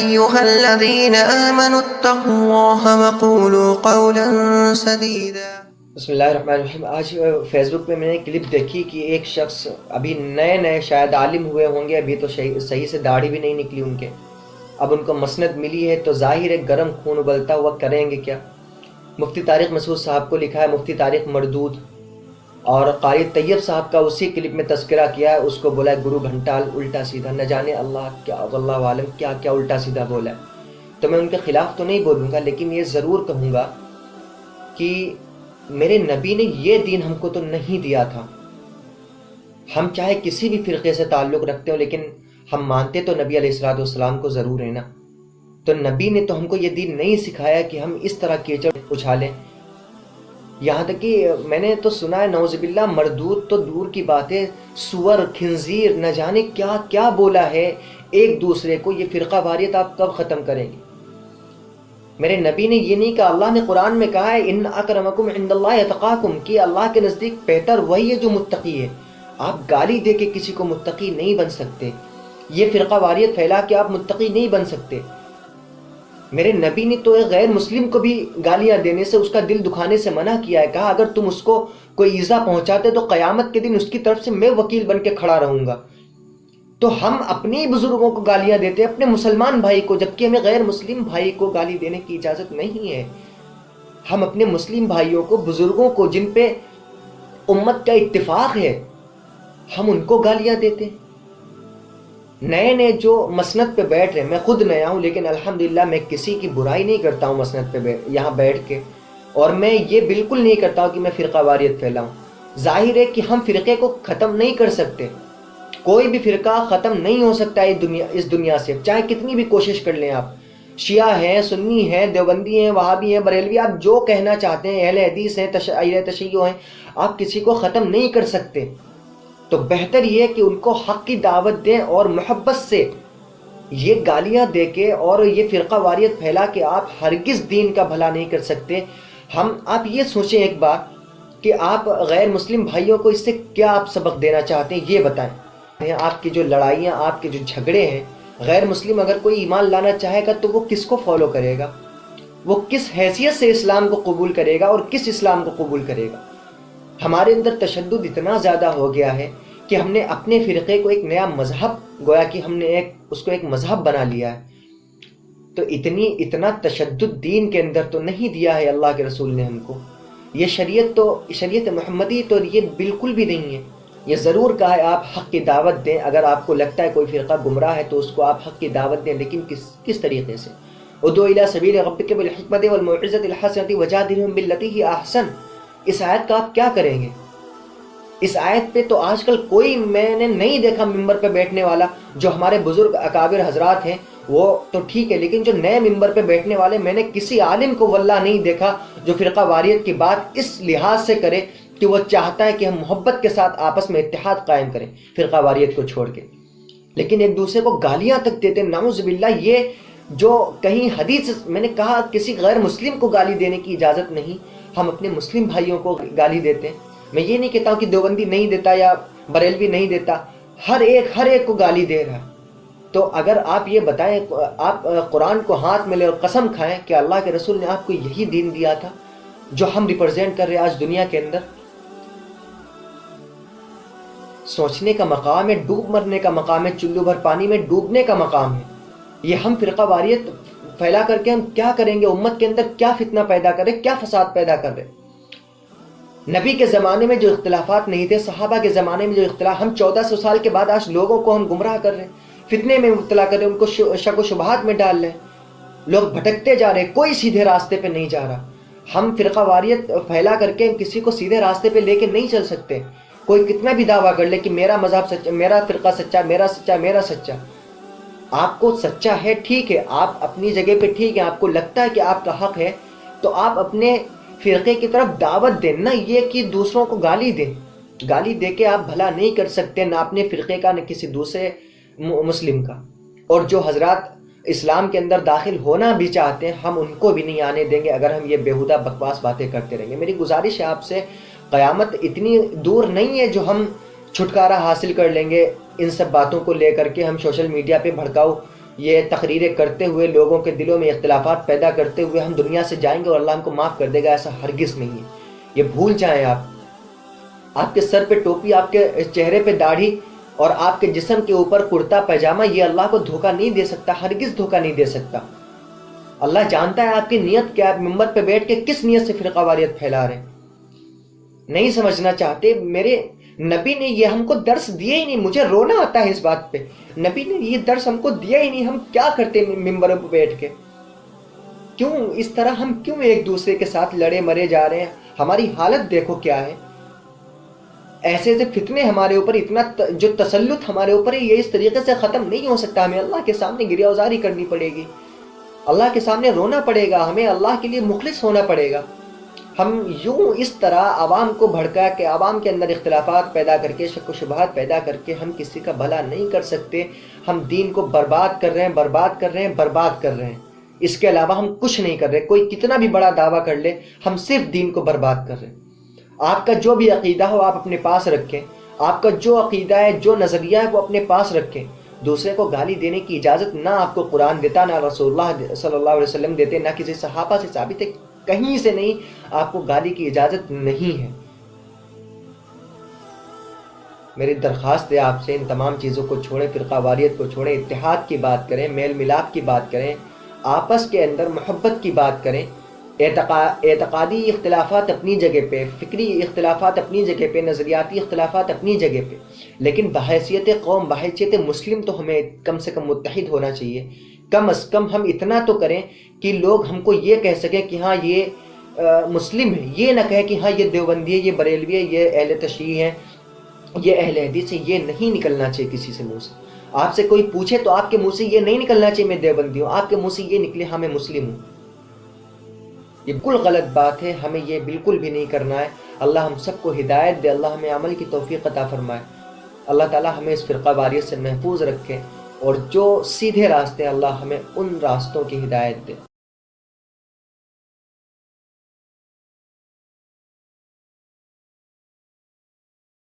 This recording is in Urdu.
أيها الذين آمنوا اتقوا الله وقولوا قولا سديدا۔ بسم اللہ الرحمن الرحیم۔ آج فیس بک پہ میں نے کلپ دیکھی کہ ایک شخص ابھی نئے شاید عالم ہوئے ہوں گے، ابھی تو صحیح سے داڑھی بھی نہیں نکلی ان کے، اب ان کو مسند ملی ہے تو ظاہر ہے گرم خون ابلتا ہوا کریں گے کیا۔ مفتی طارق مسعود صاحب کو لکھا ہے مفتی طارق مردود، اور قاری طیب صاحب کا اسی کلپ میں تذکرہ کیا ہے، اس کو بولا ہے گرو گھنٹال الٹا سیدھا، نہ جانے اللہ کیا واللہ عالم کیا کیا الٹا سیدھا بولا ہے۔ تو میں ان کے خلاف تو نہیں بولوں گا، لیکن یہ ضرور کہوں گا کہ میرے نبی نے یہ دین ہم کو تو نہیں دیا تھا۔ ہم چاہے کسی بھی فرقے سے تعلق رکھتے ہو، لیکن ہم مانتے تو نبی علیہ الصلوۃ والسلام کو ضرور ہے نا۔ تو نبی نے تو ہم کو یہ دین نہیں سکھایا کہ ہم اس طرح کیچڑ اچھالیں۔ یہاں تک کہ میں نے تو سنا ہے نعوذ باللہ مردود تو دور کی بات ہے، سور خنزیر نہ جانے کیا کیا بولا ہے ایک دوسرے کو۔ یہ فرقہ واریت آپ کب ختم کریں گے؟ میرے نبی نے یہ نہیں کہا، اللہ نے قرآن میں کہا ہے ان اکرمکم عند اللہ اتقاکم، کہ اللہ کے نزدیک بہتر وہی ہے جو متقی ہے۔ آپ گالی دے کے کسی کو متقی نہیں بن سکتے، یہ فرقہ واریت پھیلا کے آپ متقی نہیں بن سکتے۔ میرے نبی نے تو ایک غیر مسلم کو بھی گالیاں دینے سے، اس کا دل دکھانے سے منع کیا ہے، کہا اگر تم اس کو کوئی ایذا پہنچاتے تو قیامت کے دن اس کی طرف سے میں وکیل بن کے کھڑا رہوں گا۔ تو ہم اپنے بزرگوں کو گالیاں دیتے اپنے مسلمان بھائی کو، جبکہ ہمیں غیر مسلم بھائی کو گالی دینے کی اجازت نہیں ہے۔ ہم اپنے مسلم بھائیوں کو، بزرگوں کو جن پہ امت کا اتفاق ہے، ہم ان کو گالیاں دیتے۔ نئے جو مسند پہ بیٹھ رہے ہیں، میں خود نیا ہوں لیکن الحمدللہ میں کسی کی برائی نہیں کرتا ہوں مسند پہ یہاں بیٹھ کے، اور میں یہ بالکل نہیں کرتا ہوں کہ میں فرقہ واریت پھیلاؤں۔ ظاہر ہے کہ ہم فرقے کو ختم نہیں کر سکتے، کوئی بھی فرقہ ختم نہیں ہو سکتا ہے اس دنیا سے، چاہے کتنی بھی کوشش کر لیں آپ۔ شیعہ ہیں، سنی ہیں، دیوبندی ہیں، وہابی ہیں، بریلوی، آپ جو کہنا چاہتے ہیں، اہل حدیث ہیں، اہل تشیع ہیں، آپ کسی کو ختم نہیں کر سکتے۔ تو بہتر یہ ہے کہ ان کو حق کی دعوت دیں، اور محبت سے یہ گالیاں دے کے اور یہ فرقہ واریت پھیلا کے آپ ہرگز دین کا بھلا نہیں کر سکتے۔ آپ یہ سوچیں ایک بات کہ آپ غیر مسلم بھائیوں کو اس سے کیا آپ سبق دینا چاہتے ہیں، یہ بتائیں۔ آپ کی جو لڑائیاں، آپ کے جو جھگڑے ہیں، غیر مسلم اگر کوئی ایمان لانا چاہے گا تو وہ کس کو فالو کرے گا؟ وہ کس حیثیت سے اسلام کو قبول کرے گا اور کس اسلام کو قبول کرے گا؟ ہمارے اندر تشدد اتنا زیادہ ہو گیا ہے کہ ہم نے اپنے فرقے کو ایک نیا مذہب، گویا کہ ہم نے اس کو ایک مذہب بنا لیا ہے۔ تو اتنا تشدد دین کے اندر تو نہیں دیا ہے اللہ کے رسول نے ہم کو۔ یہ شریعت محمدی تو یہ بالکل بھی نہیں ہے۔ یہ ضرور کہا ہے آپ حق کی دعوت دیں، اگر آپ کو لگتا ہے کوئی فرقہ گمراہ ہے تو اس کو آپ حق کی دعوت دیں، لیکن کس طریقے سے؟ ادعو الی سبیل ربک بالحکمت والموعظۃ الحسنۃ وجادلھم باللتی ہی احسن۔ اس آیت کا آپ کیا کریں گے؟ اس آیت پہ تو آج کل کوئی میں نے نہیں دیکھا ممبر پہ بیٹھنے والا۔ جو ہمارے بزرگ اکابر حضرات ہیں وہ تو ٹھیک ہے، لیکن جو نئے ممبر پہ بیٹھنے والے، میں نے کسی عالم کو واللہ نہیں دیکھا جو فرقہ واریت کی بات اس لحاظ سے کرے کہ وہ چاہتا ہے کہ ہم محبت کے ساتھ آپس میں اتحاد قائم کریں فرقہ واریت کو چھوڑ کے، لیکن ایک دوسرے کو گالیاں تک دیتے۔ نعوذ باللہ، یہ جو کہیں حدیث، میں نے کہا کسی غیر مسلم کو گالی دینے کی اجازت نہیں، ہم اپنے مسلم بھائیوں کو گالی دیتے ہیں۔ میں یہ نہیں کہتا ہوں کہ دیوبندی نہیں دیتا یا بریلوی نہیں دیتا، ہر ایک کو گالی دے رہا ہے۔ تو اگر آپ یہ بتائیں، آپ قرآن کو ہاتھ میں لے اور قسم کھائیں کہ اللہ کے رسول نے آپ کو یہی دین دیا تھا جو ہم ریپرزینٹ کر رہے ہیں آج دنیا کے اندر؟ سوچنے کا مقام ہے، ڈوب مرنے کا مقام ہے، چلو بھر پانی میں ڈوبنے کا مقام ہے۔ یہ ہم فرقہ واریت پھیلا کر کے ہم کیا کریں گے؟ امت کے اندر کیا فتنہ پیدا کر رہے، کیا فساد پیدا کر رہے؟ نبی کے زمانے میں جو اختلافات نہیں تھے، صحابہ کے زمانے میں جو اختلاف، ہم 1400 سال کے بعد آج لوگوں کو ہم گمراہ کر رہے ہیں، فتنے میں مبتلا کر رہے ہیں، ان کو شک و شبہات میں ڈال رہے ہیں، لوگ بھٹکتے جا رہے ہیں، کوئی سیدھے راستے پہ نہیں جا رہا۔ ہم فرقہ واریت پھیلا کر کے کسی کو سیدھے راستے پہ لے کے نہیں چل سکتے۔ کوئی کتنا بھی دعویٰ کر لے کہ میرا مذہب سچا، میرا فرقہ سچا، میرا سچا، میرا سچا۔ آپ کو سچا ہے، ٹھیک ہے، آپ اپنی جگہ پہ ٹھیک ہے، آپ کو لگتا ہے کہ آپ کا حق ہے، تو آپ اپنے فرقے کی طرف دعوت دیں، نہ یہ کہ دوسروں کو گالی دیں۔ گالی دے کے آپ بھلا نہیں کر سکتے، نہ اپنے فرقے کا نہ کسی دوسرے مسلم کا۔ اور جو حضرات اسلام کے اندر داخل ہونا بھی چاہتے ہیں، ہم ان کو بھی نہیں آنے دیں گے اگر ہم یہ بیہودہ بکواس باتیں کرتے رہیں گے۔ میری گزارش ہے آپ سے، قیامت اتنی دور نہیں ہے جو ہم چھٹکارا حاصل کر لیں گے ان سب باتوں کو لے کر کے۔ ہم سوشل میڈیا پہ بھڑکاؤ یہ تقریریں کرتے ہوئے لوگوں کے دلوں میں اختلافات پیدا کرتے ہوئے ہم دنیا سے جائیں گے اور اللہ ہم کو معاف کر دے گا، ایسا ہرگز نہیں ہے۔ یہ بھول جائیں آپ کے سر پہ ٹوپی، آپ کے چہرے پہ داڑھی اور آپ کے جسم کے اوپر کرتا پیجامہ یہ اللہ کو دھوکہ نہیں دے سکتا، ہرگز دھوکہ نہیں دے سکتا۔ اللہ جانتا ہے آپ کی نیت کیا، آپ ممبر پہ بیٹھ کے کس نیت سے فرقہ واریت پھیلا رہے ہیں۔ نہیں سمجھنا چاہتے، میرے نبی نے یہ ہم کو درس دیا ہی نہیں۔ مجھے رونا آتا ہے اس بات پہ، نبی نے یہ درس ہم کو دیا ہی نہیں۔ ہم کیا کرتے ممبروں پہ بیٹھ کے؟ کیوں اس طرح ہم کیوں ایک دوسرے کے ساتھ لڑے مرے جا رہے ہیں؟ ہماری حالت دیکھو کیا ہے۔ ایسے ایسے فتنے ہمارے اوپر، اتنا جو تسلط ہمارے اوپر ہے، یہ اس طریقے سے ختم نہیں ہو سکتا۔ ہمیں اللہ کے سامنے گریہ وزاری کرنی پڑے گی، اللہ کے سامنے رونا پڑے گا، ہمیں اللہ کے لیے مخلص ہونا پڑے گا۔ ہم یوں اس طرح عوام کو بھڑکا کے، عوام کے اندر اختلافات پیدا کر کے، شک و شبہات پیدا کر کے ہم کسی کا بھلا نہیں کر سکتے۔ ہم دین کو برباد کر رہے ہیں، برباد کر رہے ہیں، برباد کر رہے ہیں۔ اس کے علاوہ ہم کچھ نہیں کر رہے۔ کوئی کتنا بھی بڑا دعویٰ کر لے، ہم صرف دین کو برباد کر رہے ہیں۔ آپ کا جو بھی عقیدہ ہو آپ اپنے پاس رکھیں، آپ کا جو عقیدہ ہے، جو نظریہ ہے وہ اپنے پاس رکھیں۔ دوسرے کو گالی دینے کی اجازت نہ آپ کو قرآن دیتا، نہ رسول اللہ صلی اللہ علیہ وسلم دیتے، نہ کسی صحابہ سے ثابت ہے، کہیں سے نہیں۔ آپ کو گالی کی اجازت نہیں ہے۔ میری درخواست ہے آپ سے، ان تمام چیزوں کو چھوڑیں، فرقہ واریت کو چھوڑیں، اتحاد کی بات کریں، میل ملاپ کی بات کریں، آپس کے اندر محبت کی بات کریں۔ اعتقادی اختلافات اپنی جگہ پہ، فکری اختلافات اپنی جگہ پہ، نظریاتی اختلافات اپنی جگہ پہ، لیکن بحیثیت قوم، بحیثیت مسلم تو ہمیں کم سے کم متحد ہونا چاہیے۔ کم از کم ہم اتنا تو کریں کہ لوگ ہم کو یہ کہہ سکیں کہ ہاں یہ مسلم ہے، یہ نہ کہے کہ ہاں یہ دیوبندی ہے، یہ بریلوی ہے، یہ اہل تشیع ہے، یہ اہل حدیث ہے۔ یہ نہیں نکلنا چاہیے کسی سے منہ سے۔ آپ سے کوئی پوچھے تو آپ کے منہ سے یہ نہیں نکلنا چاہیے میں دیوبندی ہوں، آپ کے منہ سے یہ نکلے ہاں میں مسلم ہوں۔ یہ بالکل غلط بات ہے، ہمیں یہ بالکل بھی نہیں کرنا ہے۔ اللہ ہم سب کو ہدایت دے، اللہ ہمیں عمل کی توفیق عطا فرمائے۔ اللہ تعالی ہمیں اس فرقہ واریت سے محفوظ رکھے، اور جو سیدھے راستے اللہ ہمیں ان راستوں کی ہدایت دے۔